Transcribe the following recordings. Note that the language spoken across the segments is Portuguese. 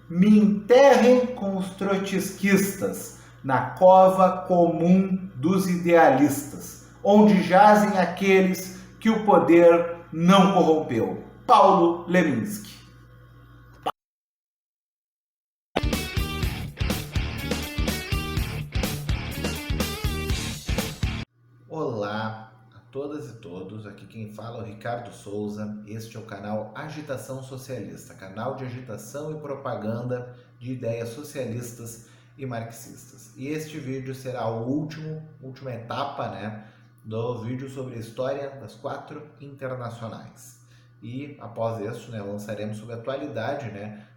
Me enterrem com os trotskistas, na cova comum dos idealistas, onde jazem aqueles que o poder não corrompeu. Paulo Leminski. Olá a todas e todos, aqui quem fala é o Ricardo Souza. Este é o canal Agitação Socialista, canal de agitação e propaganda de ideias socialistas e marxistas. E este vídeo será a última etapa, do vídeo sobre a história das 4 internacionais. E após isso, lançaremos sobre a atualidade,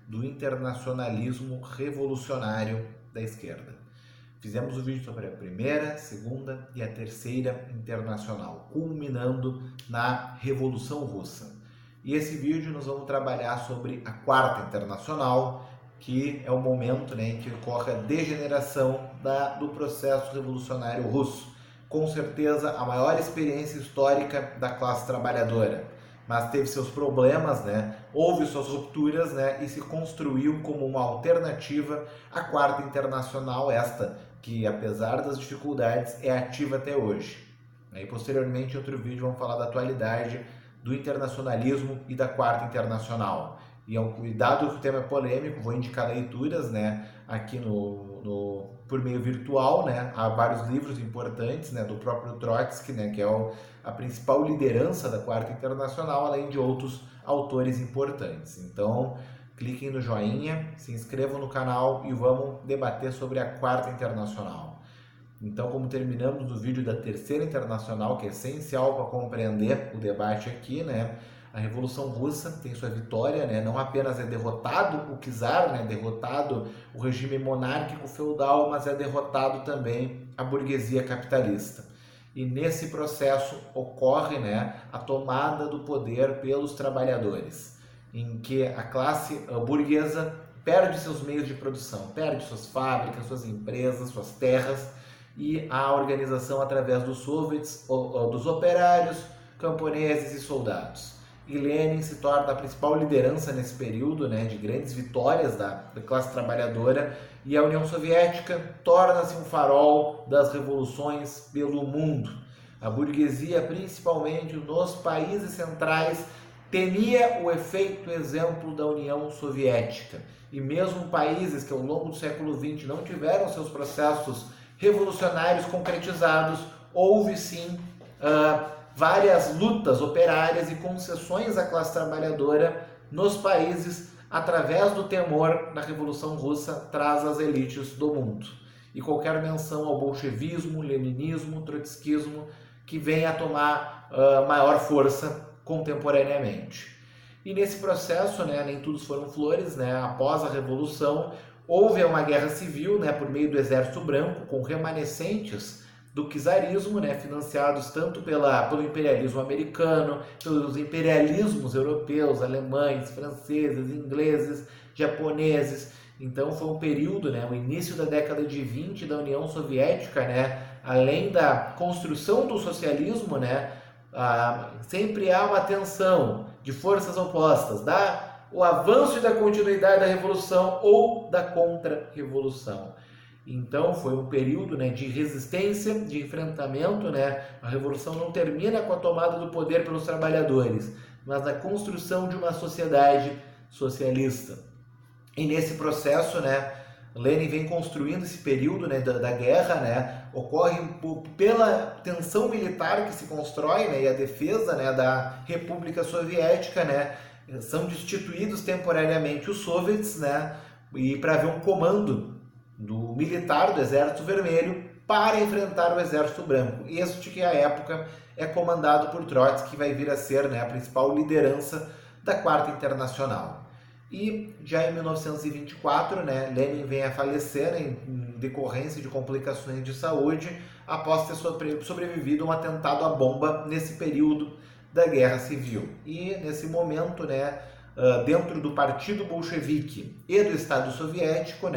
do internacionalismo revolucionário da esquerda. Fizemos o vídeo sobre a primeira, segunda e a terceira internacional, culminando na Revolução Russa. E esse vídeo nós vamos trabalhar sobre a quarta internacional, que é o momento em que ocorre a degeneração do processo revolucionário russo. Com certeza a maior experiência histórica da classe trabalhadora, mas teve seus problemas, houve suas rupturas, e se construiu como uma alternativa à quarta internacional, esta que, apesar das dificuldades, é ativa até hoje. E posteriormente, em outro vídeo, vamos falar da atualidade do internacionalismo e da quarta internacional. E dado que o tema é polêmico, vou indicar leituras, aqui por meio virtual, há vários livros importantes, do próprio Trotsky, que é a principal liderança da quarta internacional, além de outros autores importantes. Então, cliquem no joinha, se inscrevam no canal e vamos debater sobre a quarta internacional. Então, como terminamos o vídeo da terceira internacional, que é essencial para compreender o debate aqui, a Revolução Russa tem sua vitória, não apenas é derrotado o czar, derrotado o regime monárquico feudal, mas é derrotado também a burguesia capitalista. E nesse processo ocorre a tomada do poder pelos trabalhadores, em que a classe burguesa perde seus meios de produção, perde suas fábricas, suas empresas, suas terras, e a organização através dos soviets, dos operários, camponeses e soldados. E Lenin se torna a principal liderança nesse período, de grandes vitórias da classe trabalhadora, e a União Soviética torna-se um farol das revoluções pelo mundo. A burguesia, principalmente nos países centrais, temia o efeito exemplo da União Soviética. E mesmo países que ao longo do século XX não tiveram seus processos revolucionários concretizados, houve sim várias lutas operárias e concessões à classe trabalhadora nos países através do temor da Revolução Russa traz às elites do mundo. E qualquer menção ao bolchevismo, leninismo, trotskismo, que vem a tomar maior força contemporaneamente. E nesse processo, nem tudo foram flores, após a Revolução, houve uma guerra civil, por meio do Exército Branco, com remanescentes do czarismo, financiados tanto pelo imperialismo americano, pelos imperialismos europeus, alemães, franceses, ingleses, japoneses. Então foi um período, o início da década de 20 da União Soviética, além da construção do socialismo, sempre há uma tensão de forças opostas, o avanço e da continuidade da revolução ou da contra-revolução. Então foi um período de resistência, de enfrentamento. A revolução não termina com a tomada do poder pelos trabalhadores, mas na construção de uma sociedade socialista. E nesse processo, Lenin vem construindo esse período da guerra, ocorre pela tensão militar que se constrói, e a defesa da República Soviética, são destituídos temporariamente os soviets, e para haver um comando do militar do Exército Vermelho para enfrentar o Exército Branco. Este que à época é comandado por Trotsky, que vai vir a ser a principal liderança da Quarta Internacional. E já em 1924, Lenin vem a falecer em decorrência de complicações de saúde após ter sobrevivido a um atentado à bomba nesse período da Guerra Civil. E nesse momento, dentro do Partido Bolchevique e do Estado Soviético,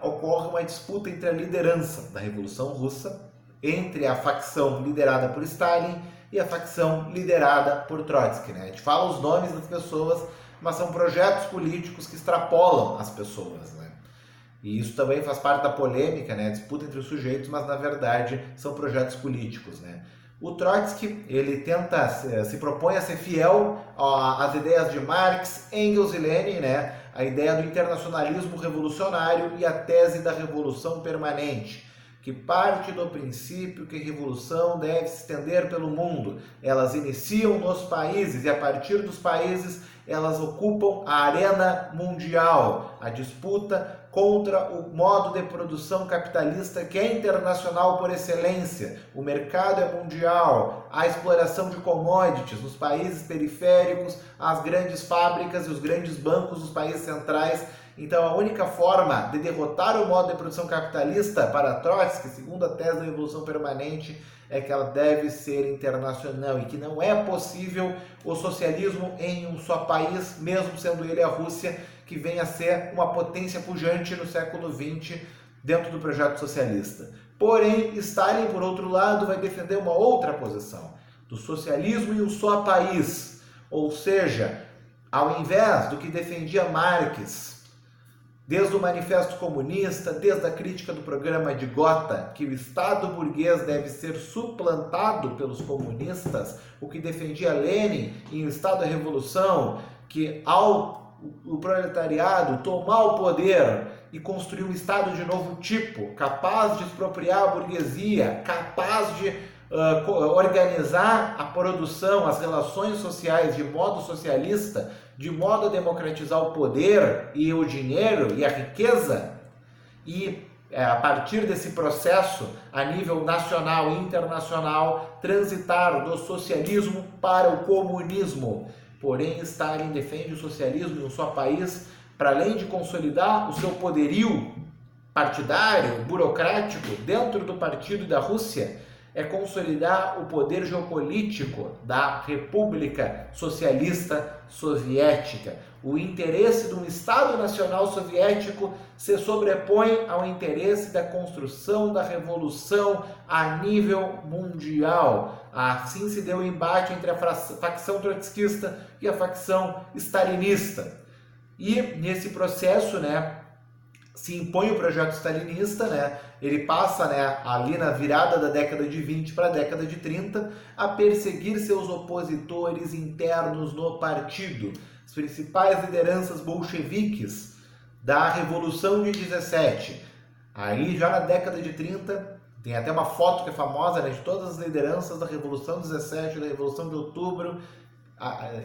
ocorre uma disputa entre a liderança da Revolução Russa, entre a facção liderada por Stalin e a facção liderada por Trotsky. A gente fala os nomes das pessoas, mas são projetos políticos que extrapolam as pessoas, né? E isso também faz parte da polêmica, né? A disputa entre os sujeitos, mas na verdade são projetos políticos, né? O Trotsky, ele tenta, se propõe a ser fiel às ideias de Marx, Engels e Lenin, né? A ideia do internacionalismo revolucionário e a tese da revolução permanente, que parte do princípio que a revolução deve se estender pelo mundo. Elas iniciam nos países e a partir dos países elas ocupam a arena mundial, a disputa contra o modo de produção capitalista que é internacional por excelência. O mercado é mundial, a exploração de commodities nos países periféricos, as grandes fábricas e os grandes bancos dos países centrais. Então, a única forma de derrotar o modo de produção capitalista para Trotsky, segundo a tese da revolução permanente, é que ela deve ser internacional e que não é possível o socialismo em um só país, mesmo sendo ele a Rússia, que venha a ser uma potência pujante no século XX dentro do projeto socialista. Porém, Stalin, por outro lado, vai defender uma outra posição, do socialismo em um só país. Ou seja, ao invés do que defendia Marx, desde o Manifesto Comunista, desde a crítica do programa de Gotha, que o Estado burguês deve ser suplantado pelos comunistas, o que defendia Lenin em O Estado da Revolução, que ao o proletariado tomar o poder e construir um Estado de novo tipo, capaz de expropriar a burguesia, capaz de organizar a produção, as relações sociais de modo socialista, de modo a democratizar o poder e o dinheiro e a riqueza, e a partir desse processo, a nível nacional e internacional, transitar do socialismo para o comunismo. Porém, Stalin defende o socialismo em um só país, para além de consolidar o seu poderio partidário, burocrático, dentro do partido e da Rússia, é consolidar o poder geopolítico da República Socialista Soviética. O interesse de um Estado Nacional Soviético se sobrepõe ao interesse da construção da revolução a nível mundial. Assim se deu o embate entre a facção trotskista e a facção stalinista. E nesse processo, né, se impõe o projeto stalinista, né? Ele passa, né, ali na virada da década de 20 para a década de 30 a perseguir seus opositores internos no partido. As principais lideranças bolcheviques da Revolução de 17. Aí já na década de 30, tem até uma foto que é famosa, né, de todas as lideranças da Revolução de 17, da Revolução de Outubro,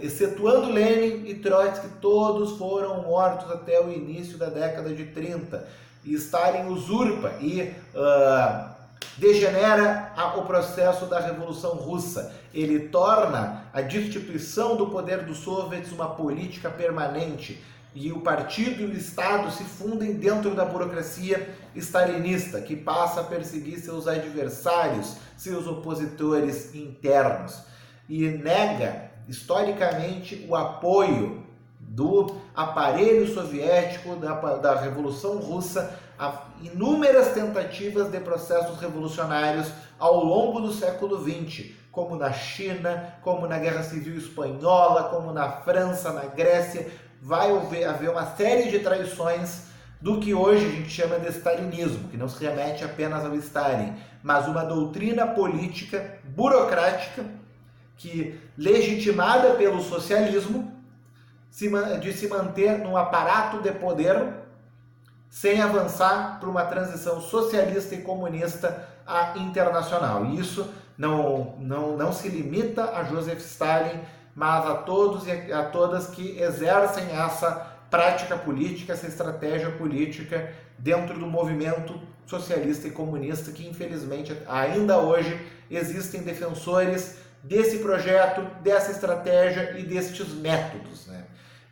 excetuando Lenin e Trotsky, todos foram mortos até o início da década de 30. E Stalin usurpa e degenera o processo da Revolução Russa. Ele torna a destituição do poder dos soviets uma política permanente. E o partido e o Estado se fundem dentro da burocracia stalinista, que passa a perseguir seus adversários, seus opositores internos. E nega historicamente o apoio do aparelho soviético, da Revolução Russa, a inúmeras tentativas de processos revolucionários ao longo do século XX, como na China, como na Guerra Civil Espanhola, como na França, na Grécia. Vai haver uma série de traições do que hoje a gente chama de stalinismo, que não se remete apenas ao Stalin, mas uma doutrina política burocrática que, legitimada pelo socialismo, de se manter num aparato de poder sem avançar para uma transição socialista e comunista internacional. E isso não se limita a Joseph Stalin, mas a todos e a todas que exercem essa prática política, essa estratégia política dentro do movimento socialista e comunista, que infelizmente ainda hoje existem defensores desse projeto, dessa estratégia e destes métodos, né?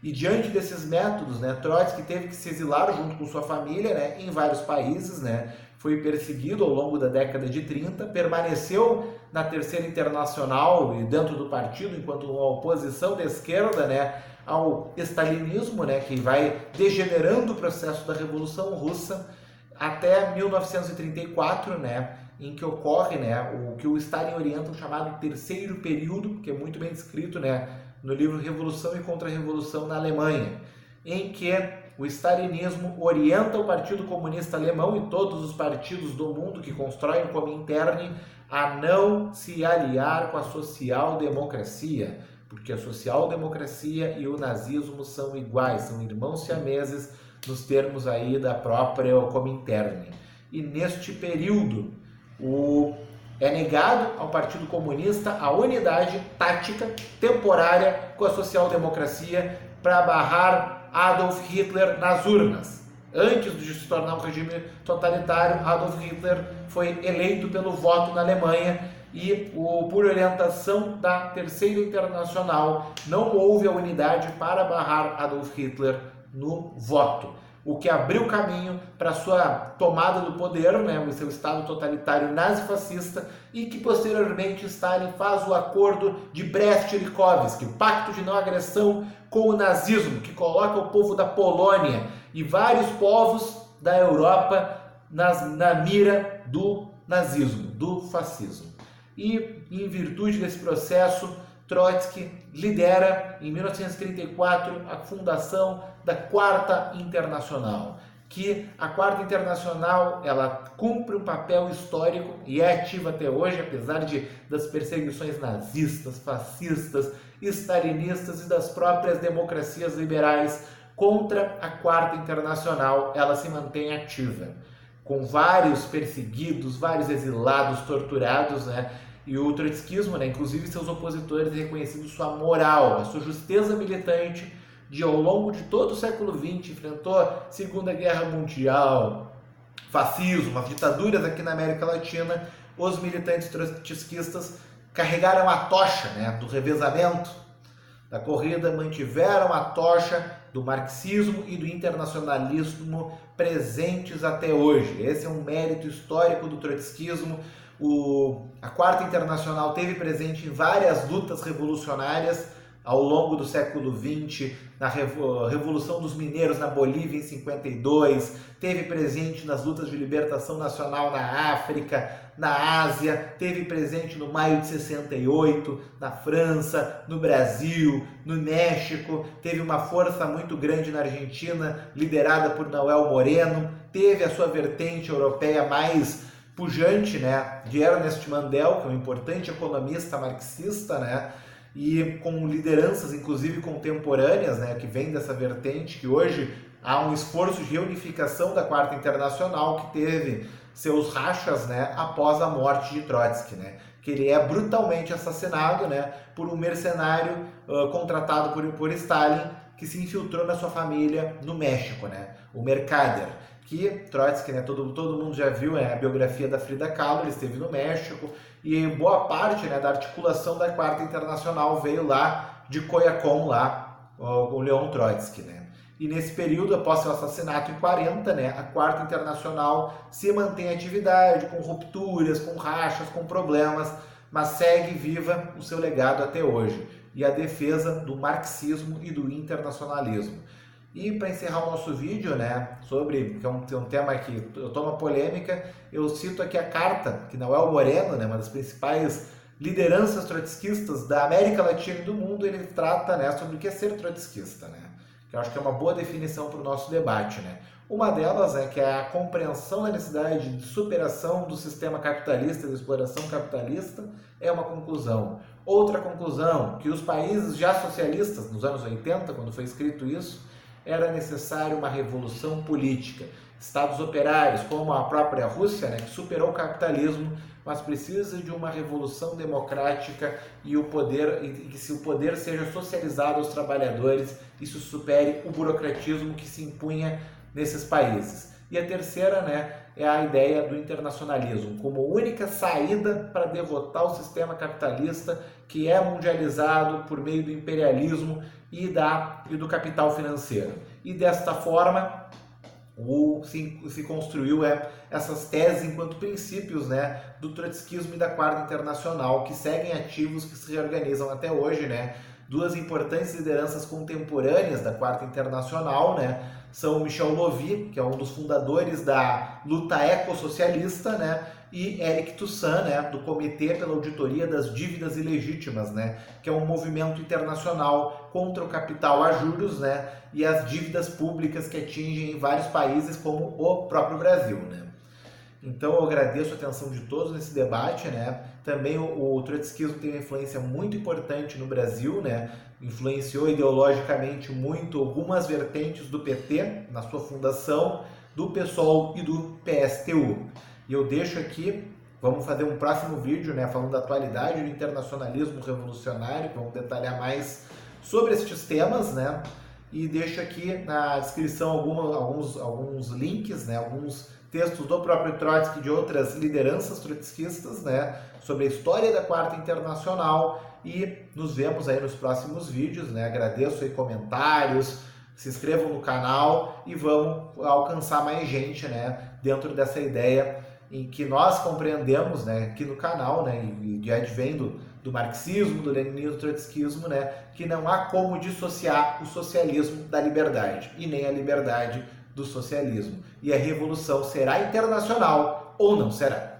E diante desses métodos, né, Trotsky teve que se exilar junto com sua família, né, em vários países, né? Foi perseguido ao longo da década de 30, permaneceu na Terceira Internacional e dentro do partido enquanto uma oposição da esquerda, né, ao stalinismo, né, que vai degenerando o processo da Revolução Russa até 1934, né, em que ocorre, né, o que o Stalin orienta o chamado terceiro período, que é muito bem descrito, né, no livro Revolução e Contra-Revolução na Alemanha, em que o stalinismo orienta o Partido Comunista Alemão e todos os partidos do mundo que constroem o Comintern a não se aliar com a social-democracia, porque a social-democracia e o nazismo são iguais, são irmãos siameses nos termos aí da própria Comintern. E neste período, é negado ao Partido Comunista a unidade tática temporária com a social-democracia para barrar Adolf Hitler nas urnas. Antes de se tornar um regime totalitário, Adolf Hitler foi eleito pelo voto na Alemanha e, por orientação da Terceira Internacional, não houve a unidade para barrar Adolf Hitler no voto, o que abriu caminho para sua tomada do poder, né, o seu estado totalitário nazi-fascista, e que posteriormente Stalin faz o acordo de Brest-Litovsk, o pacto de não agressão com o nazismo, que coloca o povo da Polônia e vários povos da Europa na mira do nazismo, do fascismo. E, em virtude desse processo, Trotsky lidera, em 1934, a fundação da Quarta Internacional, que a Quarta Internacional ela cumpre um papel histórico e é ativa até hoje, apesar das perseguições nazistas, fascistas, stalinistas e das próprias democracias liberais contra a Quarta Internacional, ela se mantém ativa, com vários perseguidos, vários exilados, torturados, né? E o trotskismo, né, inclusive seus opositores, reconhecido sua moral, a sua justeza militante, ao longo de todo o século XX, enfrentou a Segunda Guerra Mundial, fascismo, as ditaduras aqui na América Latina. Os militantes trotskistas carregaram a tocha, né, do revezamento, da corrida, mantiveram a tocha do marxismo e do internacionalismo presentes até hoje. Esse é um mérito histórico do trotskismo. A Quarta Internacional teve presente em várias lutas revolucionárias ao longo do século XX, na Revolução dos Mineiros na Bolívia em 52, teve presente nas lutas de libertação nacional na África, na Ásia, teve presente no Maio de 68, na França, no Brasil, no México, teve uma força muito grande na Argentina, liderada por Nahuel Moreno, teve a sua vertente europeia mais pujante, né, de Ernest Mandel, que é um importante economista marxista, né, e com lideranças inclusive contemporâneas, né, que vem dessa vertente, que hoje há um esforço de reunificação da Quarta Internacional, que teve seus rachas, né, após a morte de Trotsky, né, que ele é brutalmente assassinado, né, por um mercenário contratado por Stalin, que se infiltrou na sua família no México, né, o Mercader, que Trotsky, né, todo mundo já viu a biografia da Frida Kahlo, ele esteve no México, e boa parte, né, da articulação da Quarta Internacional veio lá de Coyacón, lá, o Leon Trotsky, né. E nesse período, após seu assassinato em 40, né, a Quarta Internacional se mantém em atividade, com rupturas, com rachas, com problemas, mas segue viva o seu legado até hoje, e a defesa do marxismo e do internacionalismo. E para encerrar o nosso vídeo, né, que é um tema que eu tomo a polêmica, eu cito aqui a carta que Nahuel Moreno, né, uma das principais lideranças trotskistas da América Latina e do mundo, ele trata, né, sobre o que é ser trotskista, né, que eu acho que é uma boa definição para o nosso debate, né. Uma delas é que é a compreensão da necessidade de superação do sistema capitalista, da exploração capitalista, é uma conclusão. Outra conclusão, que os países já socialistas, nos anos 80, quando foi escrito isso, era necessária uma revolução política. Estados operários, como a própria Rússia, né, que superou o capitalismo, mas precisa de uma revolução democrática e que se o poder seja socializado aos trabalhadores, isso supere o burocratismo que se impunha nesses países. E a terceira, né, é a ideia do internacionalismo, como única saída para derrotar o sistema capitalista que é mundializado por meio do imperialismo e do capital financeiro. E desta forma se construiu essas teses enquanto princípios, né, do trotskismo e da Quarta Internacional, que seguem ativos, que se reorganizam até hoje, né. Duas importantes lideranças contemporâneas da Quarta Internacional, né, são Michel Lovy, que é um dos fundadores da luta ecossocialista, né, e Eric Toussaint, né, do Comitê pela Auditoria das Dívidas Ilegítimas, né, que é um movimento internacional contra o capital a juros, né, e as dívidas públicas que atingem vários países como o próprio Brasil, né. Então eu agradeço a atenção de todos nesse debate, né? Também o trotskismo tem uma influência muito importante no Brasil, né? Influenciou ideologicamente muito algumas vertentes do PT na sua fundação, do PSOL e do PSTU. E eu deixo aqui, vamos fazer um próximo vídeo, né? Falando da atualidade do internacionalismo revolucionário, vamos detalhar mais sobre estes temas, né? E deixo aqui na descrição alguns links, né? Alguns textos do próprio Trotsky e de outras lideranças trotskistas, né, sobre a história da Quarta Internacional, e nos vemos aí nos próximos vídeos, né? Agradeço aí comentários, se inscrevam no canal e vamos alcançar mais gente, né, dentro dessa ideia em que nós compreendemos, né, aqui no canal, né, e advém do marxismo, do leninismo, do trotskismo, né, que não há como dissociar o socialismo da liberdade e nem a liberdade do socialismo. E a revolução será internacional ou não será?